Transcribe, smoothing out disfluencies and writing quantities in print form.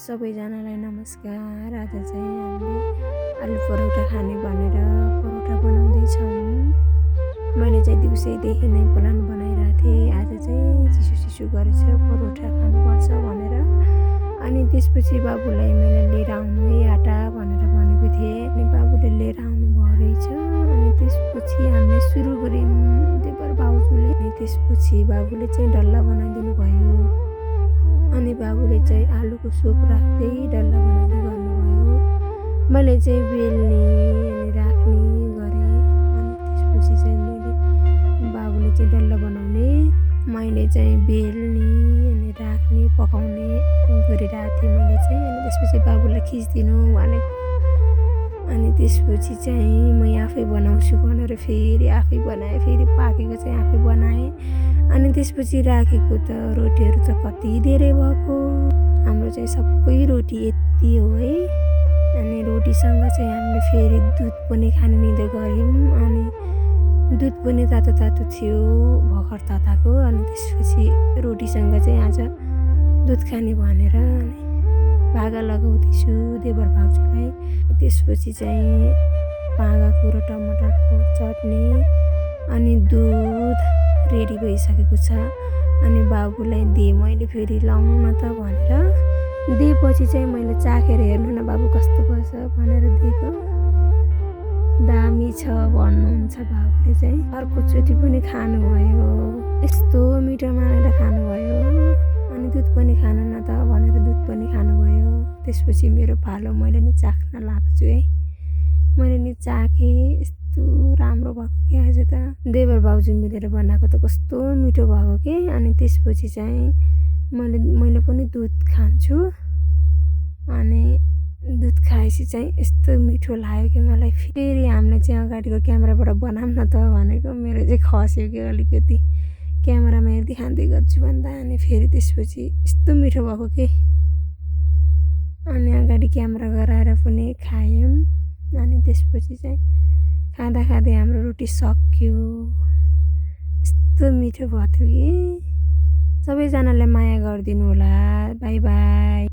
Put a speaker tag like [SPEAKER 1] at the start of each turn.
[SPEAKER 1] सबैजनालाई नमस्कार। आज चाहिँ हामीले आलु परोठा खाने भनेर परोठा बनाउँदैछौँ। मैले चाहिँ दिउँसैदेखि नै प्लान बनाइरहेको थिएँ। आज चाहिँ चिसो गरेछ परोठा खानुपर्छ भनेर। अनि त्यसपछि बाबुलाई मैले लिएर आउनु है आटा भनेर भनेको थिएँ। अनि बाबुले लिएर आउनुभयो रहेछ। अनि त्यसपछि हामीले सुरु गऱ्यौँ देवर भाउजूले। अनि त्यसपछि बाबुले चाहिँ डल्ला बनाइदिनु भयो। अनि बाबुले चाहिँ आलुको सुप राख्दै डल्ला बनाउँदै गर्नुभयो। मैले चाहिँ बेल्ने अनि राख्ने गरेँ। अनि त्यसपछि चाहिँ बाबुले चाहिँ डल्ला बनाउने, मैले चाहिँ बेल्ने अनि राख्ने पकाउने गरिरहेको थिएँ मैले चाहिँ। अनि त्यसपछि बाबुलाई खिचिदिनु भनेको। अनि त्यसपछि चाहिँ म आफै बनाउँछु भनेर फेरि आफै बनाएँ। फेरि पाकेको चाहिँ आफै बनाएँ। अनि त्यसपछि राखेको त रोटीहरू त कति धेरै भएको। हाम्रो चाहिँ सबै रोटी यति हो है। अनि रोटीसँग चाहिँ हामीले फेरि दुध पनि खाने निधो गऱ्यौँ। अनि दुध पनि तातो थियो भर्खर तताएको। अनि त्यसपछि रोटीसँग चाहिँ आज दुध खाने भनेर अनि भागा लगाउँदैछु देवर भाउजूलाई। त्यसपछि चाहिँ पाकाको र टमाटरको चटनी अनि दुध रेडी भइसकेको छ। अनि बाबुलाई दिएँ मैले फेरि लाउनु न त भनेर। दिएपछि चाहिँ मैले चाखेर हेर्नु न बाबु कस्तो भएछ भनेर दिएको। दामी छ भन्नुहुन्छ बाबुले चाहिँ। अर्कोचोटि पनि खानुभयो। यस्तो मिठो मानेर खानुभयो। अनि दुध पनि खानु न त भनेर दुध पनि खानुभयो। त्यसपछि मेरो पालो मैले नि चाख्न लागेको छु है। मैले नि चाखेँ। यस्तो राम्रो भएको कि आज त देवर भाउजू मिलेर बनाएको त कस्तो मिठो भएको कि। अनि त्यसपछि चाहिँ मैले पनि दुध खान्छु। अनि दुध खाएपछि चाहिँ यस्तो मिठो लाग्यो कि मलाई। फेरि हामीले चाहिँ अगाडिको क्यामेराबाट बनाऊँ न त भनेको। मेरो चाहिँ खस्यो कि अलिकति क्यामेरामा हेर्दै खाँदै गर्छु भन्दा। अनि फेरि त्यसपछि यस्तो मिठो भएको कि। अनि अगाडि क्यामेरा गराएर पनि खायौँ। अनि त्यसपछि चाहिँ खाँदा हाम्रो रोटी सक्यो। यस्तो मिठो भयो थियो कि। सबैजनाले माया गरिदिनु होला। By by.